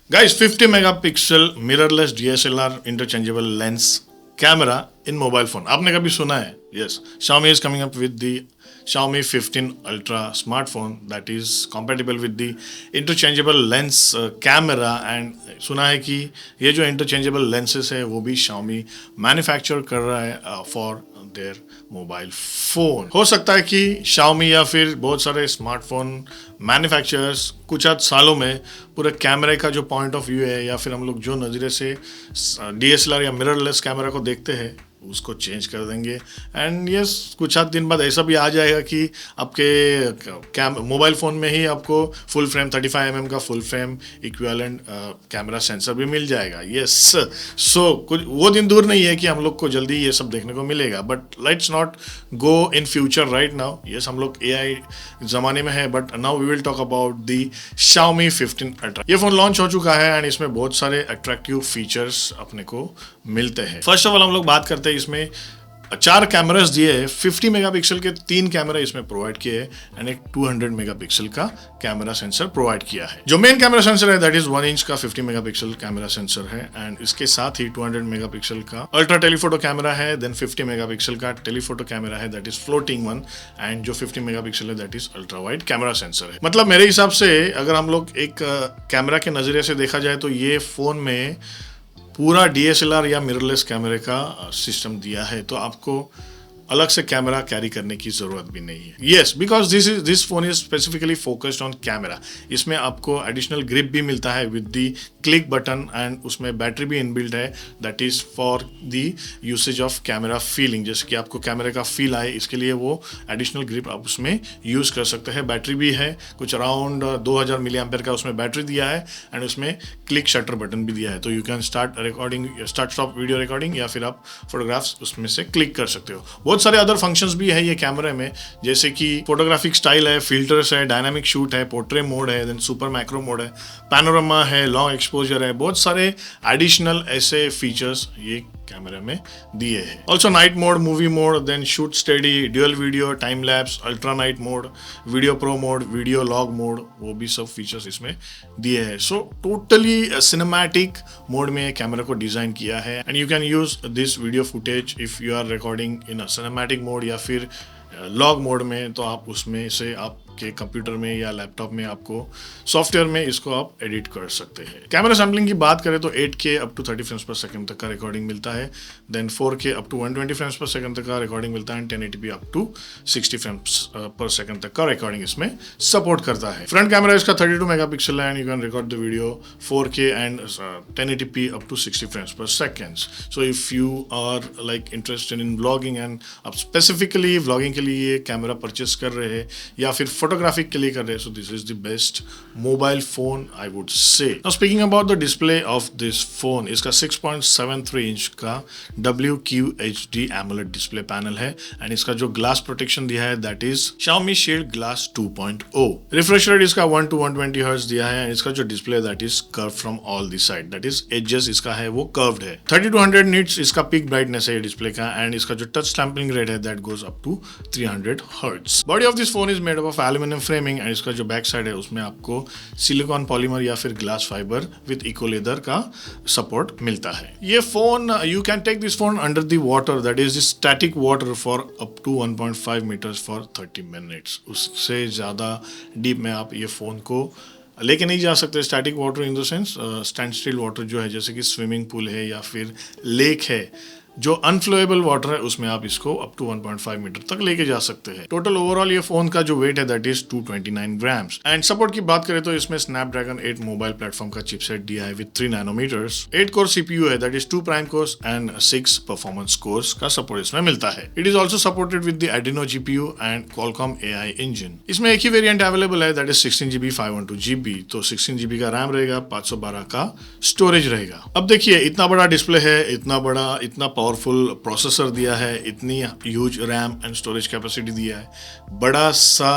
Guys, 50 megapixel mirrorless DSLR interchangeable lens camera in mobile phone. आपने कभी सुना है? Yes. Xiaomi is coming up with the Xiaomi 15 Ultra smartphone that is compatible with the interchangeable lens camera and सुना है कि ये जो interchangeable lenses है वो भी Xiaomi manufacture कर रहा है for their मोबाइल फोन. हो सकता है कि Xiaomi या फिर बहुत सारे स्मार्टफोन मैन्युफैक्चरर्स कुछ आध सालों में पूरे कैमरे का जो पॉइंट ऑफ व्यू है या फिर हम लोग जो नज़रिए से DSLR या मिररलेस कैमरा को देखते हैं उसको चेंज कर देंगे. एंड यस, कुछ आध दिन बाद ऐसा भी आ जाएगा कि आपके मोबाइल फ़ोन में ही आपको फुल फ्रेम 35mm का full frame equivalent camera sensor भी मिल जाएगा. यस, सो कुछ वो दिन दूर नहीं है कि हम लोग को जल्दी ये सब देखने को मिलेगा. But let's not go in future right now. Yes, हम लोग AI ज़माने में है, but now we will talk about the Xiaomi 15 Ultra. ये फ़ोन लॉन्च हो चुका है एंड इसमें बहुत सारे अट्रैक्टिव फीचर्स अपने को मिलते हैं. फर्स्ट ऑफ ऑल हम लोग बात करते हैं इसमें 4 कैमरास दिए हैं. 50 मेगापिक्सल के 3 कैमरा इसमें प्रोवाइड किए हैं एंड एक 200 मेगापिक्सल का कैमरा सेंसर प्रोवाइड किया है. जो मेन कैमरा सेंसर है दैट इज 1 इंच का 50 मेगापिक्सल कैमरा सेंसर है एंड इसके साथ ही 200 मेगापिक्सल का अल्ट्रा टेलीफोटो कैमरा है. देन 50 मेगापिक्सल का टेलीफोटो कैमरा है that is floating one and जो 50 मेगापिक्सल है that is ultra wide camera sensor है. मतलब मेरे हिसाब से अगर हम लोग एक कैमरा के नजरिए से देखा जाए तो ये फोन में पूरा DSLR या मिररलेस कैमरे का सिस्टम दिया है, तो आपको अलग से कैमरा कैरी करने की ज़रूरत भी नहीं है. Yes, because this phone is specifically focused on camera. इसमें आपको एडिशनल ग्रिप भी मिलता है with the click button and उसमें बैटरी भी इनबिल्ट है that is for the usage of camera feeling. जैसे कि आपको कैमरे का फील आए इसके लिए वो एडिशनल ग्रिप आप उसमें यूज़ कर सकते हैं. बैटरी भी है कुछ अराउंड 2000 मिली एम्पेयर का उसमें बैटरी दिया है एंड उसमें क्लिक शटर बटन भी दिया है. तो you can start stop video recording या फिर आप फोटोग्राफ्स उसमें से क्लिक कर सकते हो. बहुत सारे अदर फंक्शंस भी है ये कैमरे में, जैसे कि फोटोग्राफिक स्टाइल है, फिल्टर्स है, डायनामिक शूट है, पोर्ट्रे मोड है, देन सुपर मैक्रो मोड है, पैनोरामा है, लॉन्ग एक्सपोजर है. बहुत सारे एडिशनल ऐसे फीचर्स ये कैमरे में दिए हैं. Also night mode, movie mode, then shoot steady, dual video, time lapse, ultra night mode, video pro mode, video log mode, वो भी सब फीचर्स इसमें दिए हैं. सो टोटली सिनेमैटिक मोड में कैमरा को डिजाइन किया है and you can use this video footage if you are recording in a cinematic mode या फिर लॉग मोड में, तो आप उसमें से आपके कंप्यूटर में या लैपटॉप में आपको सॉफ्टवेयर में इसको आप एडिट कर सकते हैं. कैमरा सैम्पलिंग की बात करें तो 8K up to 30 frames per second तक का रिकॉर्डिंग मिलता है. Then 4K up to 120 frames per second तक का रिकॉर्डिंग मिलता है and 1080p up to 60 frames per second तक का रिकॉर्डिंग इसमें सपोर्ट करता है. फ्रंट कैमरा इसका 32 मेगापिक्सल है and you can record the video 4K and 1080p up to 60 frames per second. So if you are like interested in vlogging and आप specifically vlogging के लिए कैमरा परचेस कर रहे हैं या फिर फोटोग्राफिक के लिए कर रहे हैं, so this is the best mobile phone I would say. Now speaking about the display of this phone, इसका 6.73 इंच का WQHD AMOLED डिस्प्ले पैनल है एंड इसका जो ग्लास प्रोटेक्शन दिया है that is Xiaomi Shield Glass 2.0. Refresh rate इसका 1 to 120 hertz दिया है एंड इसका जो display that is curve from all the side, that is edges इसका है वो कर्व्ड है. 30 to 100 निट्स इसका पीक ब्राइटनेस है डिस्प्ले का एंड इसका जो टच स्टैंपलिंग रेट है that goes up to 300 hertz. Body of this phone is made up of aluminium framing and इसका जो बैक साइड है उसमें आपको सिलिकॉन पॉलीमर या फिर glass fibre with eco leather का सपोर्ट मिलता है. ये phone you can take this phone under the water, that is static water for up to 1.5 metres for 30 minutes. उससे ज़्यादा डीप में आप ये फ़ोन को लेके नहीं जा सकते. Static water in the sense stand still water जो है, जैसे कि स्विमिंग पूल है या फिर लेक है, जो अनफ्लोएबल वाटर है उसमें आप इसको अप टू 1.5 मीटर तक लेके जा सकते हैं. टोटल ओवरऑल ये फोन का जो वेट है that is 229 grams. And support की बात करें तो इसमें स्नैपड्रैगन 8 मोबाइल प्लेटफॉर्म का चिपसेट दिया है विद 3 नैनोमीटर्स. 8 कोर CPU है that is 2 prime course and 6 performance course का सपोर्ट इसमें मिलता है. It is also supported with the Adreno GPU and Qualcomm AI engine. इसमें एक ही वेरियंट अवेलेबल है दैट इज 16GB 512GB. तो 16GB का रैम रहेगा, 512 का स्टोरेज रहेगा. अब देखिए इतना बड़ा डिस्प्ले है, इतना पावरफुल प्रोसेसर दिया है, इतनी huge RAM and storage capacity दिया है, बड़ा सा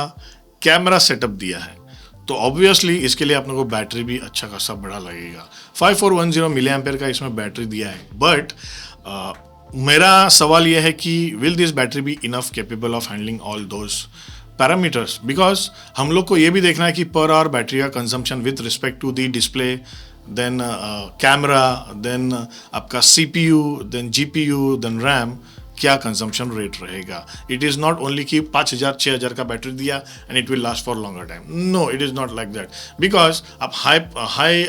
कैमरा सेटअप दिया है, तो ऑब्वियसली इसके लिए अपने को बैटरी भी अच्छा खासा बड़ा लगेगा. 5410 मिली एम्पेयर का इसमें बैटरी दिया है. बट मेरा सवाल यह है कि will this battery be enough capable of handling all those parameters, because हम लोग को ये भी देखना है कि पर आवर बैटरी का consumption with respect to the display then camera, then आपका CPU, then GPU, then RAM, क्या कंजम्पशन रेट रहेगा. इट इज़ नॉट ओनली कि 5,000 6,000 का बैटरी दिया and it will last for longer time. No, it is not like that. Because आप high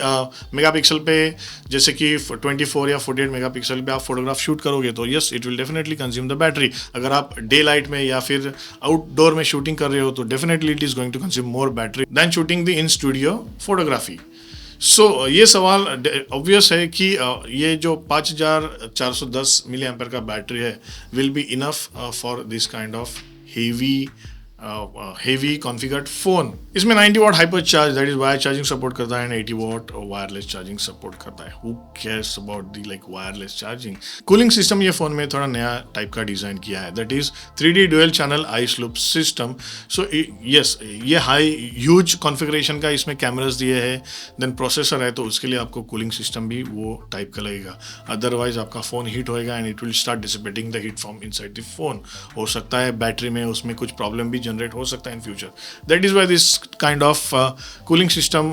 megapixel पे जैसे कि 24 या 48 मेगापिक्सल पे आप फोटोग्राफ शूट करोगे तो yes, it will definitely consume the battery. अगर आप डे लाइट में या फिर आउटडोर में शूटिंग कर रहे हो तो definitely it is going to consume more battery than shooting the in studio photography. So ये सवाल ऑब्वियस है कि ये जो 5410 मिली एम्पेयर का बैटरी है will be enough for this kind of heavy configured phone. इसमें 90 watt hyper charge, that is wire charging support करता है and 80 watt wireless charging support करता है. Who cares about the like wireless charging. Cooling system ये phone में थोड़ा नया type का डिजाइन किया है, that is 3D dual channel ice loop system. So yes, ये हाई ह्यूज कॉन्फ़िगरेशन का इसमें कैमरास दिए हैं, देन प्रोसेसर है तो उसके लिए आपको कूलिंग सिस्टम भी वो टाइप का लगेगा. अदरवाइज आपका फोन हीट होएगा and it will start dissipating the heat from inside the phone. हो सकता है बैटरी में उसमें कुछ प्रॉब्लम भी जनरेट हो सकता है in future. That is why this kind of cooling system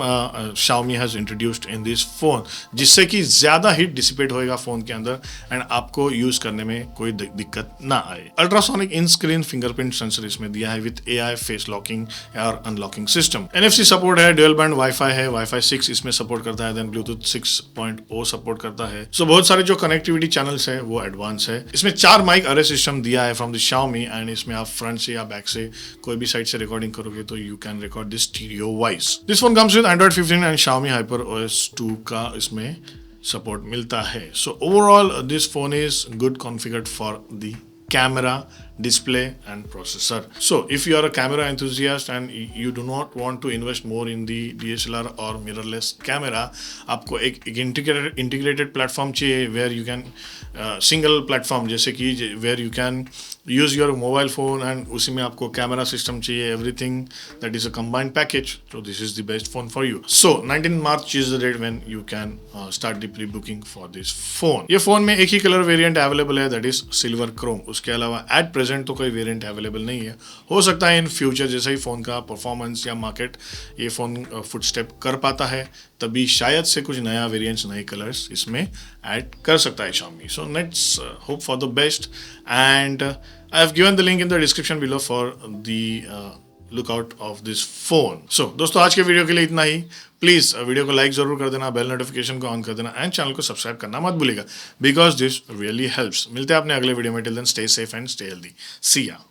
Xiaomi has introduced in this phone, जिससे कि ज़्यादा हीट डिसिपेट होएगा फ़ोन के अंदर एंड आपको यूज़ करने में कोई दिक्कत ना आए. अल्ट्रासोनिक इन स्क्रीन फिंगरप्रिंट सेंसर इसमें दिया है विथ AI फेस लॉकिंग और अनलॉकिंग सिस्टम. NFC सपोर्ट है, ड्यूअल बैंड वाईफाई है, वाईफाई 6 इसमें सपोर्ट करता है, देन ब्लूटूथ 6.0 सपोर्ट करता है. सो बहुत सारे जो कनेक्टिविटी चैनल्स है वो एडवांस है. इसमें 4 माइक अरे सिस्टम दिया है फ्रॉम द Xiaomi एंड इसमें आप फ्रंट से या बैक से कोई भी साइड से रिकॉर्डिंग करोगे तो you can record this stereo wise. This phone comes with Android 15 and Xiaomi HyperOS 2 का इसमें सपोर्ट मिलता है. So overall this phone is good configured for the camera, display and processor. So if you are a camera enthusiast and you do not want to invest more in the DSLR or mirrorless camera, आपको एक integrated platform चाहिए where you can single platform, जैसे कि where you can use your mobile phone and उसी में आपको camera system चाहिए, everything that is a combined package. So this is the best phone for you. So 19 March is the date when you can start the pre-booking for this phone. ये phone में एक ही colour variant available है, that is silver Chrome. उसके अलावा at present तो कोई variant available नहीं है. हो सकता है इन फ्यूचर जैसे ही फ़ोन का परफॉर्मेंस या मार्केट ये फ़ोन फुटस्टेप कर पाता है तभी शायद से कुछ नया वेरिएंट्स, नए कलर्स इसमें ऐड कर सकता है Xiaomi. So let's hope for the best and I have given the link in the description below for the look out of this phone. So दोस्तों आज के वीडियो के लिए इतना ही. प्लीज़ वीडियो को लाइक ज़रूर कर देना, बेल नोटिफिकेशन को ऑन कर देना एंड चैनल को सब्सक्राइब करना मत भूलिएगा बिकॉज दिस रियली हेल्प्स. मिलते हैं अपने अगले वीडियो में. Till then stay safe and stay healthy. See या.